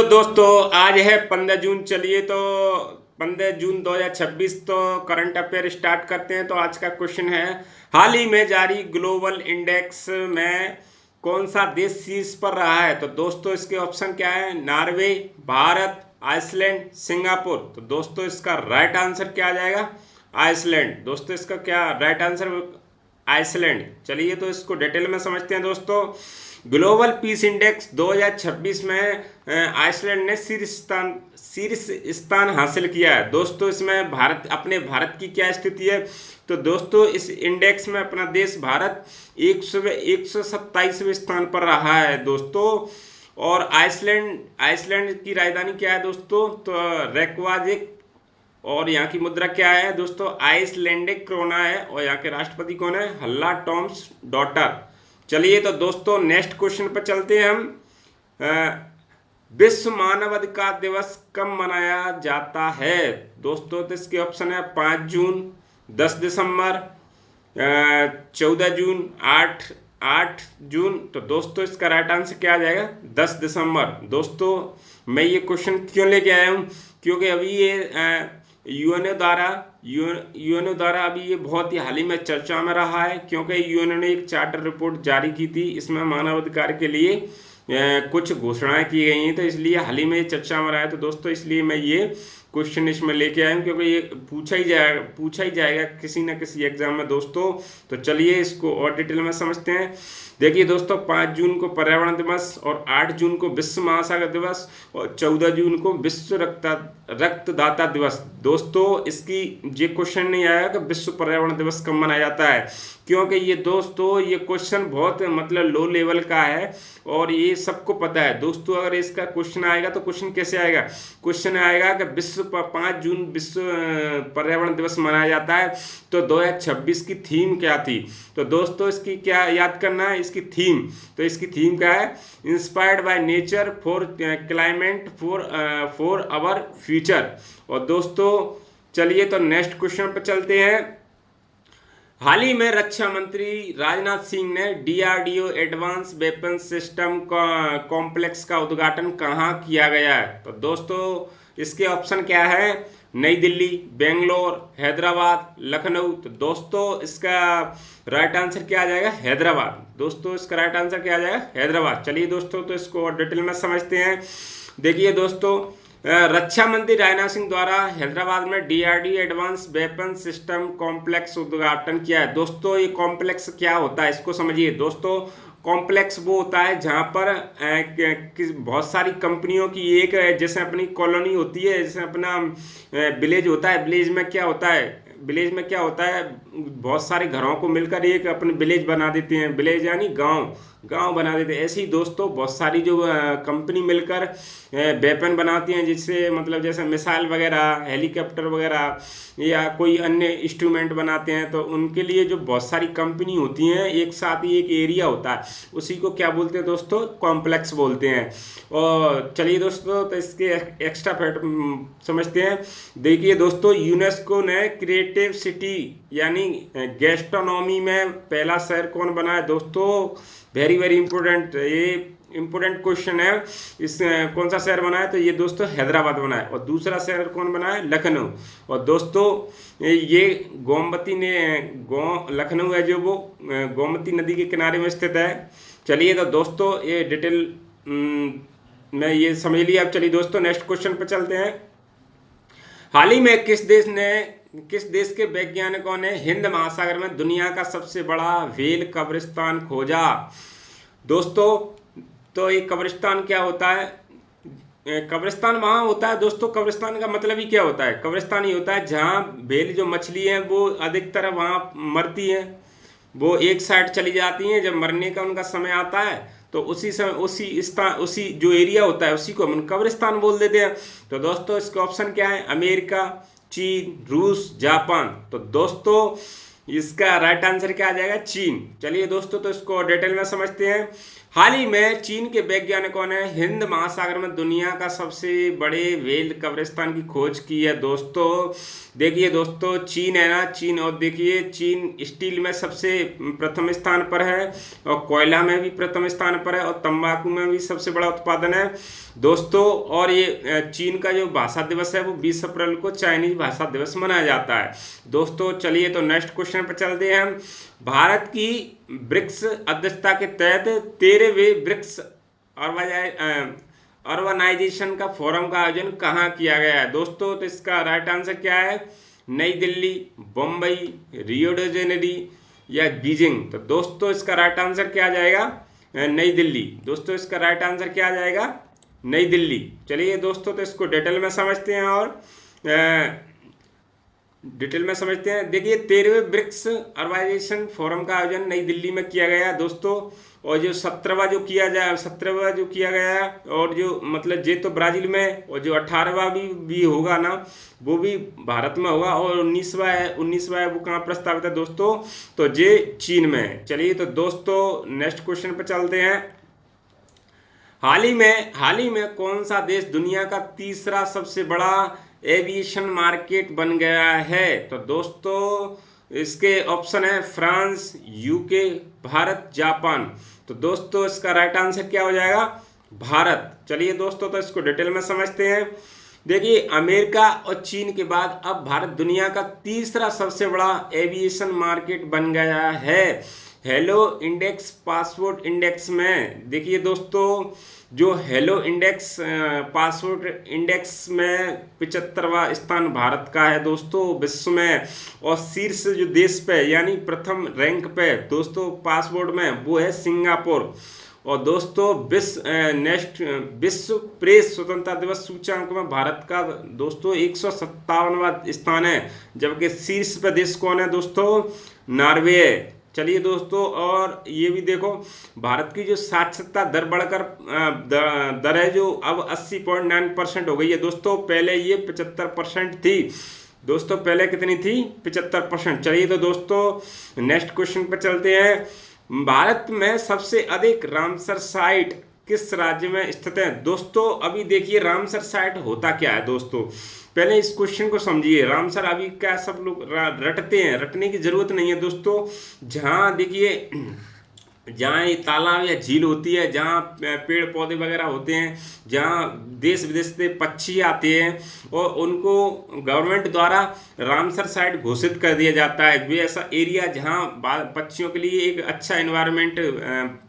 दोस्तों आज है 15 जून। चलिए तो 15 जून 2026 तो करंट अफेयर स्टार्ट करते हैं। तो आज का क्वेश्चन है, हाल ही में जारी ग्लोबल इंडेक्स में कौन सा देश शीर्ष पर रहा है। तो दोस्तों इसके ऑप्शन क्या है, नॉर्वे, भारत, आइसलैंड, सिंगापुर। तो दोस्तों इसका राइट आंसर क्या आ जाएगा, आइसलैंड। दोस्तों इसका क्या राइट आंसर, आइसलैंड। चलिए तो इसको डिटेल में समझते हैं। दोस्तों ग्लोबल पीस इंडेक्स 2026 में आइसलैंड ने शीर्ष स्थान हासिल किया है। दोस्तों इसमें भारत की क्या स्थिति है। तो दोस्तों इस इंडेक्स में अपना देश भारत 127वें स्थान पर रहा है दोस्तों। और आइसलैंड की राजधानी क्या है दोस्तों, तो रेकवाजिक। और यहाँ की मुद्रा क्या है दोस्तों, आइसलैंडिक क्रोना है। और यहाँ के राष्ट्रपति कौन है, हल्ला टॉम्स डॉटर। चलिए तो दोस्तों नेक्स्ट क्वेश्चन पर चलते हैं हम। विश्व मानव अधिकार दिवस कब मनाया जाता है दोस्तों। तो इसके ऑप्शन है 5 जून, 10 दिसंबर, 14 जून, 8 जून। तो दोस्तों इसका राइट आंसर क्या आ जाएगा, 10 दिसंबर। दोस्तों मैं ये क्वेश्चन क्यों लेके आया हूँ, क्योंकि अभी ये यूएनओ द्वारा अभी ये बहुत ही हाल ही में चर्चा में रहा है। क्योंकि यूएनओ ने एक चार्टर रिपोर्ट जारी की थी, इसमें मानवाधिकार के लिए कुछ घोषणाएं की गई हैं। तो इसलिए हाल ही में ये चर्चा में रहा है। तो दोस्तों इसलिए मैं ये क्वेश्चन इसमें लेके आया हूँ, क्योंकि ये पूछा ही जाएगा किसी न किसी एग्जाम में दोस्तों। तो चलिए इसको और डिटेल में समझते हैं। देखिए दोस्तों 5 जून को पर्यावरण दिवस, और 8 जून को विश्व महासागर दिवस, और 14 जून को विश्व रक्तदाता दिवस। दोस्तों इसकी ये क्वेश्चन नहीं आया कि विश्व पर्यावरण दिवस कब मनाया जाता है, क्योंकि ये दोस्तों ये क्वेश्चन बहुत मतलब लो लेवल का है और ये सबको पता है दोस्तों। अगर इसका क्वेश्चन आएगा तो क्वेश्चन कैसे आएगा, क्वेश्चन आएगा कि 5 जून विश्व पर्यावरण दिवस मनाया जाता है। तो 2026 की थीम क्या थी। तो दोस्तों इसकी क्या याद करना है, इसकी थीम। तो इसकी थीम क्या है, inspired by nature for climate for our future. और दोस्तों चलिए तो नेक्स्ट क्वेश्चन पर चलते हैं। हाल ही में रक्षा मंत्री राजनाथ सिंह ने DRDO advance weapon system complex का उद्घाटन कहाँ किया गया है। तो दोस्तों इसके ऑप्शन क्या है, नई दिल्ली, बेंगलोर, हैदराबाद, लखनऊ। तो दोस्तों इसका राइट आंसर क्या आ जाएगा, हैदराबाद। दोस्तों इसका राइट आंसर क्या आ जाएगा, हैदराबाद। चलिए दोस्तों तो इसको और डिटेल में समझते हैं। देखिए दोस्तों रक्षा मंत्री राजनाथ सिंह द्वारा हैदराबाद में DRDO advance weapon system complex उद्घाटन किया है। दोस्तों ये कॉम्प्लेक्स क्या होता है इसको समझिए। दोस्तों कॉम्प्लेक्स वो होता है जहाँ पर बहुत सारी कंपनियों की एक जैसे अपनी कॉलोनी होती है, जैसे अपना विलेज होता है। विलेज में क्या होता है, बहुत सारे घरों को मिलकर एक अपने विलेज बना देते हैं। विलेज यानी गांव बना देते हैं। ऐसे ही दोस्तों बहुत सारी जो कंपनी मिलकर वेपन बनाती हैं, जिससे मतलब जैसे मिसाइल वगैरह, हेलीकॉप्टर वगैरह या कोई अन्य इंस्ट्रूमेंट बनाते हैं। तो उनके लिए जो बहुत सारी कंपनी होती हैं, एक साथ ही एक एरिया होता है, उसी को क्या बोलते हैं दोस्तों, कॉम्प्लेक्स बोलते हैं। और चलिए दोस्तों तो इसके एक्स्ट्रा फैक्ट समझते हैं। देखिए दोस्तों यूनेस्को ने क्रिएटिव सिटी यानी गैस्ट्रोनॉमी में पहला शहर कौन बना है दोस्तों, वेरी वेरी इंपॉर्टेंट, ये इंपॉर्टेंट क्वेश्चन है। इस कौन सा शहर बना है, तो ये दोस्तों हैदराबाद बना है। और दूसरा शहर कौन बना है, लखनऊ। और दोस्तों ये लखनऊ है जो वो गोमती नदी के किनारे में स्थित है। चलिए तो दोस्तों ये डिटेल में ये समझ लिया। अब चलिए दोस्तों नेक्स्ट क्वेश्चन पर चलते हैं। हाल ही में किस देश के वैज्ञानिकों ने हिंद महासागर में दुनिया का सबसे बड़ा व्हेल कब्रिस्तान खोजा। दोस्तों तो ये कब्रिस्तान क्या होता है, कब्रिस्तान वहाँ होता है दोस्तों। कब्रिस्तान का मतलब ही क्या होता है, कब्रिस्तान ही होता है जहाँ व्हेल जो मछली है वो अधिकतर वहाँ मरती है, वो एक साइड चली जाती हैं। जब मरने का उनका समय आता है तो उसी समय उसी जो एरिया होता है उसी को हम कब्रिस्तान बोल देते हैं। तो दोस्तों इसका ऑप्शन क्या है, अमेरिका, चीन, रूस, जापान। तो दोस्तों इसका राइट आंसर क्या आ जाएगा, चीन। चलिए दोस्तों तो इसको डिटेल में समझते हैं। हाल ही में चीन के वैज्ञानिकों ने हिंद महासागर में दुनिया का सबसे बड़े व्हेल कब्रिस्तान की खोज की है दोस्तों। देखिए दोस्तों चीन है ना, चीन, और देखिए चीन स्टील में सबसे प्रथम स्थान पर है, और कोयला में भी प्रथम स्थान पर है, और तंबाकू में भी सबसे बड़ा उत्पादन है। दोस्तों और ये चीन का जो भाषा दिवस है वो 20 अप्रैल को चाइनीज भाषा दिवस मनाया जाता है। दोस्तों चलिए तो नेक्स्ट क्वेश्चन पर चलते हैं हम। भारत की ब्रिक्स अध्यक्षता के तहत 13वें ब्रिक्स अर्बनाइजेशन का फोरम का आयोजन कहाँ किया गया है? दोस्तों तो इसका राइट आंसर क्या है? नई Delhi, Bombay, Rio de Janeiro या बीजिंग? तो दोस्तों इसका राइट आंसर क्या आ जाएगा? नई दिल्ली। दोस्तों इसका राइट आंसर क्या आ जाएगा? नई दिल्ली। चलिए दोस्तों तो इसको डिटेल में समझते हैं और डिटेल में समझते हैं। देखिए 13वें ब्रिक्स अर्बनाइजेशन फोरम का आयोजन नई दिल्ली में किया गया है दोस्तों। और जो 17वां जो किया गया है और जो मतलब ये तो ब्राजील में, और जो 18वां भी होगा ना वो भी भारत में होगा, और 19वां वो कहाँ प्रस्तावित है दोस्तों? तो ये चीन में है। चलिए तो दोस्तों नेक्स्ट क्वेश्चन पर चलते हैं। हाल ही में कौन सा देश दुनिया का तीसरा सबसे बड़ा एविएशन मार्केट बन गया है? तो दोस्तों इसके ऑप्शन है फ्रांस, यूके, भारत, जापान। तो दोस्तों इसका राइट आंसर क्या हो जाएगा? भारत। चलिए दोस्तों तो इसको डिटेल में समझते हैं। देखिए अमेरिका और चीन के बाद अब भारत दुनिया का तीसरा सबसे बड़ा एविएशन मार्केट बन गया है। हेलो इंडेक्स पासपोर्ट इंडेक्स में देखिए दोस्तों, जो हेलो इंडेक्स पासपोर्ट इंडेक्स में 75वां स्थान भारत का है दोस्तों विश्व में। और शीर्ष जो देश पे यानी प्रथम रैंक पे दोस्तों पासपोर्ट में वो है सिंगापुर। और दोस्तों विश्व प्रेस स्वतंत्रता दिवस सूचकांक में भारत का दोस्तों 157वां स्थान है, जबकि शीर्ष पे देश कौन है दोस्तों? नॉर्वे। चलिए दोस्तों और ये भी देखो भारत की जो साक्षरता दर बढ़कर दर है जो अब 80.9% हो गई है दोस्तों। पहले ये 75% थी दोस्तों। पहले कितनी थी? 75%। चलिए तो दोस्तों नेक्स्ट क्वेश्चन पर चलते हैं। भारत में सबसे अधिक रामसर साइट किस राज्य में स्थित है? दोस्तों अभी देखिए रामसर साइट होता क्या है दोस्तों, पहले इस क्वेश्चन को समझिए। रामसर अभी क्या सब लोग रटते हैं, रटने की जरूरत नहीं है दोस्तों। जहाँ देखिए जहाँ ये तालाब या झील होती है, जहाँ पेड़ पौधे वगैरह होते हैं, जहाँ देश विदेश से पक्षी आते हैं और उनको गवर्नमेंट द्वारा रामसर साइट घोषित कर दिया जाता है। वे ऐसा एरिया जहाँ पक्षियों के लिए एक अच्छा एनवायरनमेंट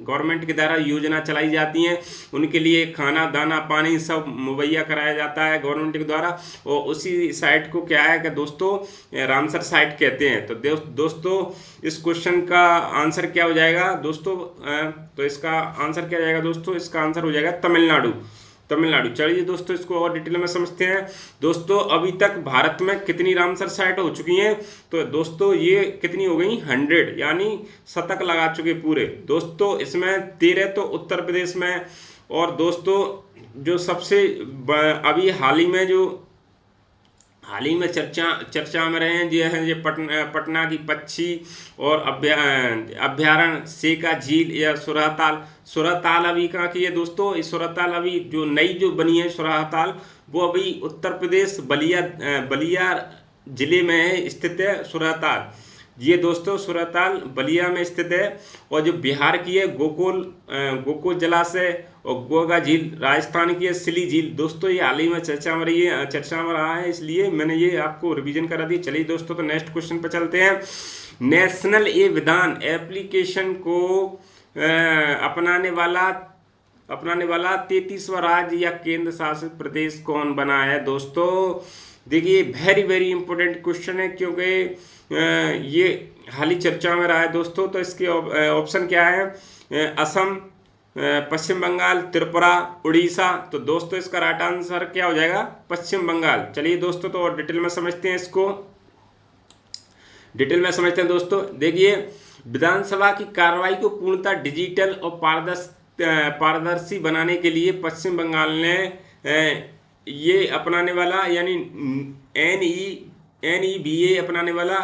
गवर्नमेंट के द्वारा योजना चलाई जाती हैं, उनके लिए खाना दाना पानी सब मुहैया कराया जाता है गवर्नमेंट के द्वारा। और उसी साइट को क्या है कि दोस्तों रामसर साइट कहते हैं। तो दोस्तों इस क्वेश्चन का आंसर क्या हो जाएगा दोस्तों? तो इसका आंसर क्या जाएगा दोस्तों? इसका आंसर हो जाएगा तमिलनाडु। चलिए दोस्तों इसको और डिटेल में समझते हैं। दोस्तों अभी तक भारत में कितनी रामसर साइट हो चुकी हैं? तो दोस्तों ये कितनी हो गई? 100, यानी शतक लगा चुके पूरे दोस्तों। इसमें 13 तो उत्तर प्रदेश में, और दोस्तों जो सबसे अभी हाल ही में चर्चा में रहे हैं ये है ये पटना की पक्षी और अभ्यारण्य सेका झील या सुरताल अभी कहाँ की है दोस्तों? इस सुरताल अभी जो नई जो बनी है सुरताल, वो अभी उत्तर प्रदेश बलिया जिले में स्थित है सुरताल। ये दोस्तों सुरताल बलिया में स्थित है। और जो बिहार की है गोकुल जलाशय और गोगा झील, राजस्थान की है सिली झील। दोस्तों ये हाल ही में चर्चा में रहा है, इसलिए मैंने ये आपको रिवीजन करा दी। चलिए दोस्तों तो नेक्स्ट क्वेश्चन पर चलते हैं। नेशनल ई विधान एप्लीकेशन को अपनाने वाला 33वां राज्य या केंद्र शासित प्रदेश कौन बना है दोस्तों? देखिए वेरी वेरी इंपॉर्टेंट क्वेश्चन है, क्योंकि ये हाल ही चर्चा में रहा है दोस्तों। तो इसके ऑप्शन क्या है? असम, पश्चिम बंगाल, त्रिपुरा, उड़ीसा। तो दोस्तों इसका राइट आंसर क्या हो जाएगा? पश्चिम बंगाल। चलिए दोस्तों तो और डिटेल में समझते हैं इसको, दोस्तों। देखिए विधानसभा की कार्रवाई को पूर्णतः डिजिटल और पारदर्शी बनाने के लिए पश्चिम बंगाल ने ये अपनाने वाला यानी NEBA अपनाने वाला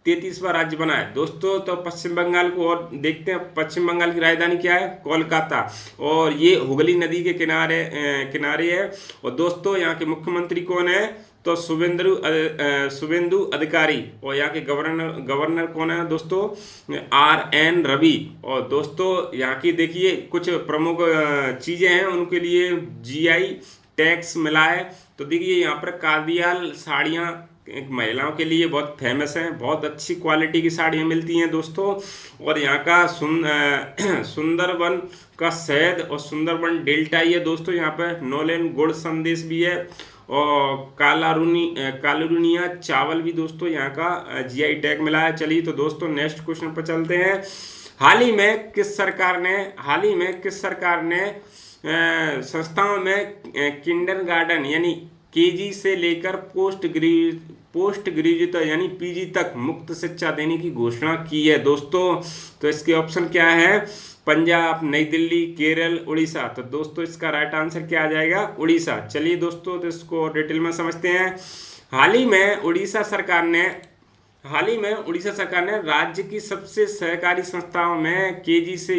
33वां राज्य बना है दोस्तों। तो पश्चिम बंगाल को और देखते हैं, पश्चिम बंगाल की राजधानी क्या है? कोलकाता, और ये हुगली नदी के किनारे है। और दोस्तों यहाँ के मुख्यमंत्री कौन है? तो शुभेंदु अधिकारी। और यहाँ के गवर्नर कौन है दोस्तों? RN रवि। और दोस्तों यहाँ की देखिए कुछ प्रमुख चीज़ें हैं, उनके लिए GI टैक्स मिला है। तो देखिए यहाँ पर कादियाल साड़ियाँ एक महिलाओं के लिए बहुत फेमस हैं, बहुत अच्छी क्वालिटी की साड़ियाँ मिलती हैं दोस्तों। और यहाँ का सुंदरबन का शहद और सुंदरबन डेल्टा ही है दोस्तों। यहाँ पर नोलेन गुड़ संदेश भी है, और कालरूनिया चावल भी दोस्तों यहाँ का GI टैग मिला है। चलिए तो दोस्तों नेक्स्ट क्वेश्चन पर चलते हैं। हाल ही में किस सरकार ने संस्थाओं में किंडरगार्टन यानी KG से लेकर पोस्ट ग्रेजुएट यानी PG तक मुफ्त शिक्षा देने की घोषणा की है दोस्तों? तो इसके ऑप्शन क्या है? पंजाब, नई दिल्ली, केरल, उड़ीसा। तो दोस्तों इसका राइट आंसर क्या आ जाएगा? उड़ीसा। चलिए दोस्तों तो इसको डिटेल में समझते हैं। हाल ही में उड़ीसा सरकार ने राज्य की सबसे सहकारी संस्थाओं में KG से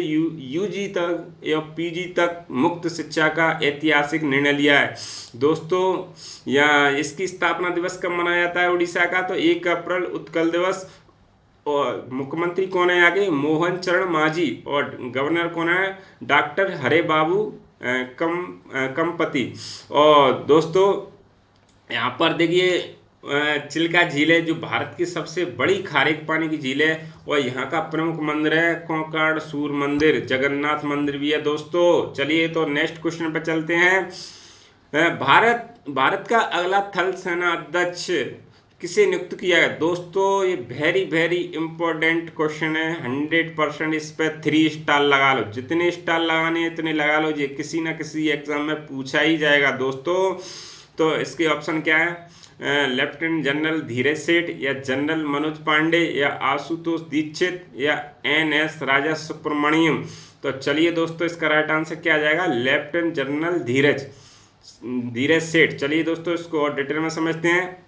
UG तक या PG तक मुफ्त शिक्षा का ऐतिहासिक निर्णय लिया है दोस्तों। या इसकी स्थापना दिवस कब मनाया जाता है उड़ीसा का? तो 1 अप्रैल उत्कल दिवस। और मुख्यमंत्री कौन है आगे? मोहन चरण मांझी। और गवर्नर कौन है? डॉक्टर हरे बाबू कंपति। और दोस्तों यहाँ पर देखिए चिल्का झील है जो भारत की सबसे बड़ी खारे पानी की झील है। और यहाँ का प्रमुख मंदिर है कोंकण सूर्य मंदिर, जगन्नाथ मंदिर भी है दोस्तों। चलिए तो नेक्स्ट क्वेश्चन पर चलते हैं। भारत का अगला थल सेना अध्यक्ष किसे नियुक्त किया है दोस्तों? ये वेरी इंपॉर्टेंट क्वेश्चन है। 100% इस पर 3 स्टार लगा लो, जितने स्टार लगाने इतने लगा लो, ये किसी ना किसी एग्जाम में पूछा ही जाएगा दोस्तों। तो इसके ऑप्शन क्या है? लेफ्टिनेंट जनरल धीरज सेठ, या जनरल मनोज पांडे, या आशुतोष दीक्षित, या NS राजा सुब्रमण्यम। तो चलिए दोस्तों इसका राइट आंसर क्या आ जाएगा? लेफ्टिनेंट जनरल धीरज सेठ। चलिए दोस्तों इसको और डिटेल में समझते हैं।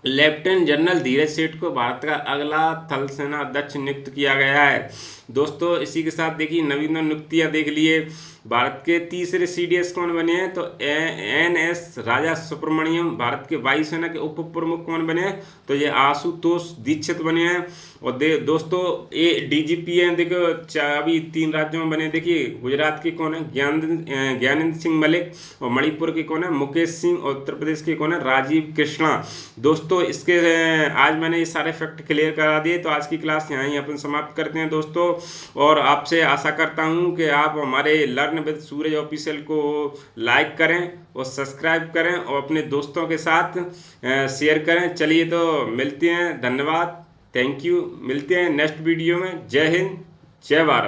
लेफ्टिनेंट जनरल धीरज सेठ को भारत का अगला थल सेना अध्यक्ष नियुक्त किया गया है दोस्तों। इसी के साथ देखिए नवीन नियुक्तियां देख लिए। भारत के तीसरे CDS कौन बने हैं? तो NS राजा सुब्रमण्यम। भारत के वायुसेना के उप प्रमुख कौन बने हैं? तो ये आशुतोष दीक्षित बने हैं। और दोस्तों ये DGP हैं, देखो अभी 3 राज्यों में बने। देखिए गुजरात के कौन है? ज्ञानेंद्र सिंह मलिक। और मणिपुर के कौन है? मुकेश सिंह। और उत्तर प्रदेश के कौन है? राजीव कृष्णा दोस्तों। इसके आज मैंने ये सारे फैक्ट क्लियर करा दिए। तो आज की क्लास यहाँ ही अपन समाप्त करते हैं दोस्तों। और आपसे आशा करता हूँ कि आप हमारे लर्न विद सूरज ऑफिशियल को लाइक करें और सब्सक्राइब करें और अपने दोस्तों के साथ शेयर करें। चलिए तो मिलते हैं, धन्यवाद, थैंक यू। मिलते हैं नेक्स्ट वीडियो में। जय हिंद, जय भारत।